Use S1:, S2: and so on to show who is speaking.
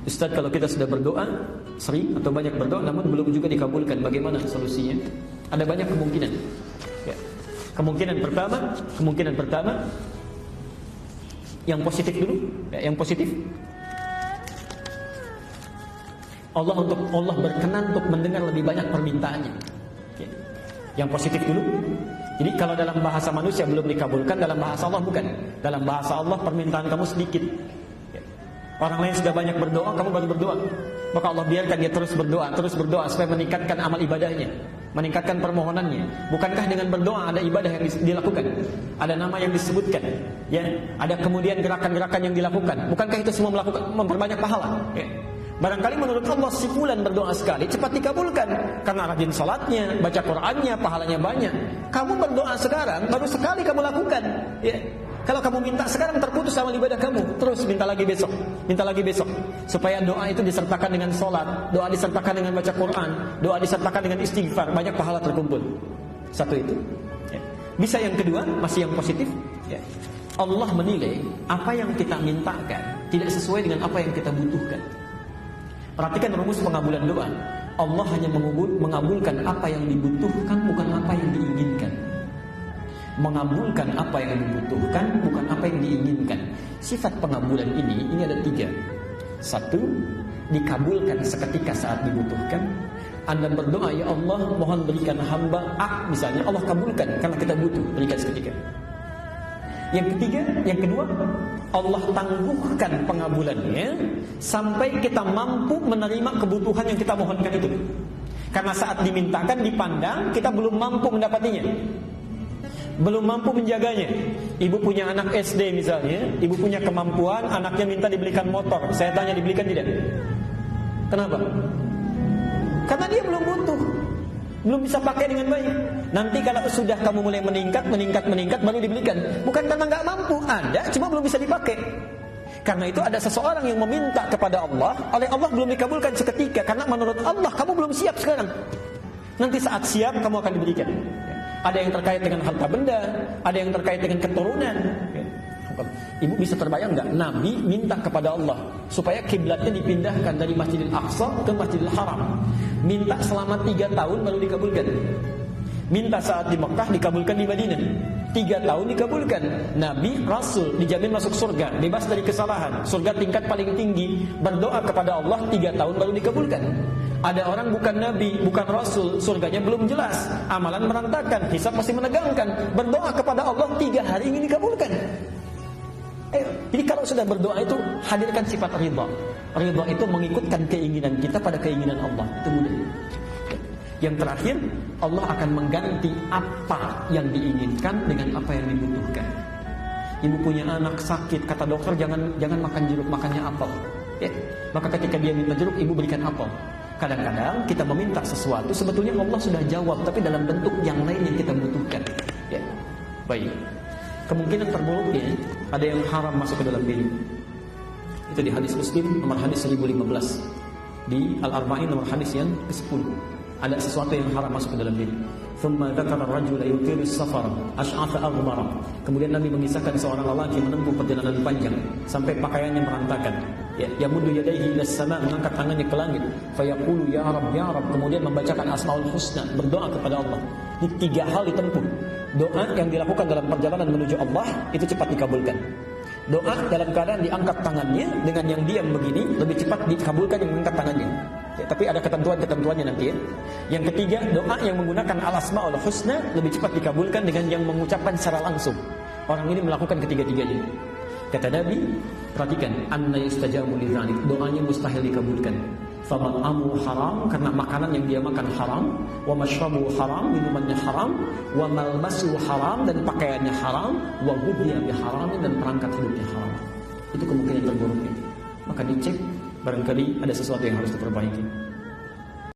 S1: Ustaz, kalau kita sudah berdoa sering atau banyak berdoa namun belum juga dikabulkan, bagaimana solusinya? Ada banyak kemungkinan. Ya. Kemungkinan pertama yang positif dulu, ya, yang positif. Allah berkenan untuk mendengar lebih banyak permintaannya. Ya. Yang positif dulu. Jadi kalau dalam bahasa manusia belum dikabulkan, dalam bahasa Allah bukan. Dalam bahasa Allah permintaan kamu sedikit. Orang lain sudah banyak berdoa, kamu baru berdoa. Maka Allah biarkan dia terus berdoa supaya meningkatkan amal ibadahnya, meningkatkan permohonannya. Bukankah dengan berdoa ada ibadah yang dilakukan? Ada nama yang disebutkan, ya. Ada kemudian gerakan-gerakan yang dilakukan. Bukankah itu semua memperbanyak pahala? Ya. Barangkali menurut Allah si fulan berdoa sekali cepat dikabulkan karena rajin salatnya, baca Qur'annya, pahalanya banyak. Kamu berdoa sekarang baru sekali kamu lakukan, ya. Kalau kamu minta sekarang terputus sama ibadah kamu, terus minta lagi besok, supaya doa itu disertakan dengan salat, doa disertakan dengan baca Quran, doa disertakan dengan istighfar, banyak pahala terkumpul. Satu itu. Ya. Bisa yang kedua, masih yang positif. Ya. Allah menilai apa yang kita mintakan tidak sesuai dengan apa yang kita butuhkan. Perhatikan rumus pengabulan doa. Allah hanya mengabulkan apa yang dibutuhkan, bukan apa yang diinginkan. Mengabulkan apa yang dibutuhkan, bukan apa yang diinginkan. Sifat pengabulan ini ada 3. 1, dikabulkan seketika saat dibutuhkan. Anda berdoa, ya Allah mohon berikan hamba A misalnya, Allah kabulkan karena kita butuh, berikan seketika. Yang kedua, Allah tangguhkan pengabulannya sampai kita mampu menerima kebutuhan yang kita mohonkan itu. Karena saat dimintakan, dipandang kita belum mampu mendapatinya, belum mampu menjaganya. Ibu punya anak SD misalnya, ibu punya kemampuan, anaknya minta dibelikan motor. Saya tanya, dibelikan tidak? Kenapa? Karena dia belum butuh, belum bisa pakai dengan baik. Nanti kalau sudah kamu mulai meningkat baru dibelikan. Bukan karena nggak mampu, ada, cuma belum bisa dipakai. Karena itu ada seseorang yang meminta kepada Allah, oleh Allah belum dikabulkan seketika, karena menurut Allah kamu belum siap sekarang. Nanti saat siap kamu akan diberikan. Ada yang terkait dengan harta benda, ada yang terkait dengan keturunan. Ibu bisa terbayang nggak? Nabi minta kepada Allah supaya kiblatnya dipindahkan dari Masjidil Aqsa ke Masjidil Haram. Minta selama 3 tahun baru dikabulkan. Minta saat di Mekah dikabulkan di Madinah. 3 tahun dikabulkan. Nabi, Rasul dijamin masuk surga, bebas dari kesalahan, surga tingkat paling tinggi. Berdoa kepada Allah 3 tahun baru dikabulkan. Ada orang bukan Nabi, bukan Rasul, surganya belum jelas, amalan merantakan, hisab masih menegangkan, berdoa kepada Allah 3 hari ini dikabulkan. Jadi kalau sudah berdoa itu hadirkan sifat ridha. Ridha itu mengikutkan keinginan kita pada keinginan Allah. Itu mudah. Yang terakhir, Allah akan mengganti apa yang diinginkan dengan apa yang dibutuhkan. Ibu punya anak sakit, kata dokter jangan makan jeruk, makannya apel. Ya. Maka ketika dia minta jeruk, ibu berikan apel. Kadang-kadang kita meminta sesuatu, sebetulnya Allah sudah jawab, tapi dalam bentuk yang lain yang kita butuhkan. Ya. Baik. Kemungkinan terburuknya ada yang haram masuk ke dalam diri. Itu di hadis Muslim nomor hadis 1015, di Al-Arba'in nomor hadis yang ke-10. Ada sesuatu yang haram masuk ke dalam diri. Thumma dzakara ar-rajula yutilu as-safara ash'atha aghbara. Kemudian Nabi mengisahkan seorang lelaki menempuh perjalanan panjang sampai pakaiannya merantakan. Ya, yamuddu yadayhi ila as-sama', mengangkat tangannya ke langit. Fa yaqulu ya Rabb, kemudian membacakan Asmaul Husna, berdoa kepada Allah. Ini 3 hal ditempuh. Doa yang dilakukan dalam perjalanan menuju Allah itu cepat dikabulkan. Doa dalam keadaan diangkat tangannya dengan yang diam begini lebih cepat dikabulkan yang mengangkat tangannya. Ya, tapi ada ketentuan-ketentuannya nanti ya. Yang ketiga, doa yang menggunakan al-asmaul husna lebih cepat dikabulkan dengan yang mengucapkan secara langsung. Orang ini melakukan ketiga-tiganya. Kata Nabi, perhatikan, anna yustajabu lidzalik, doanya mustahil dikabulkan. Famat'amu haram, karena makanan yang dia makan haram, wa mashrabu haram, minumannya haram, wa malbasu haram, dan pakaiannya haram, wa ghudhiya biharam, dan perangkat hidupnya haram. Itu kemungkinan terburuknya. Maka dicek, barangkali ada sesuatu yang harus diperbaiki.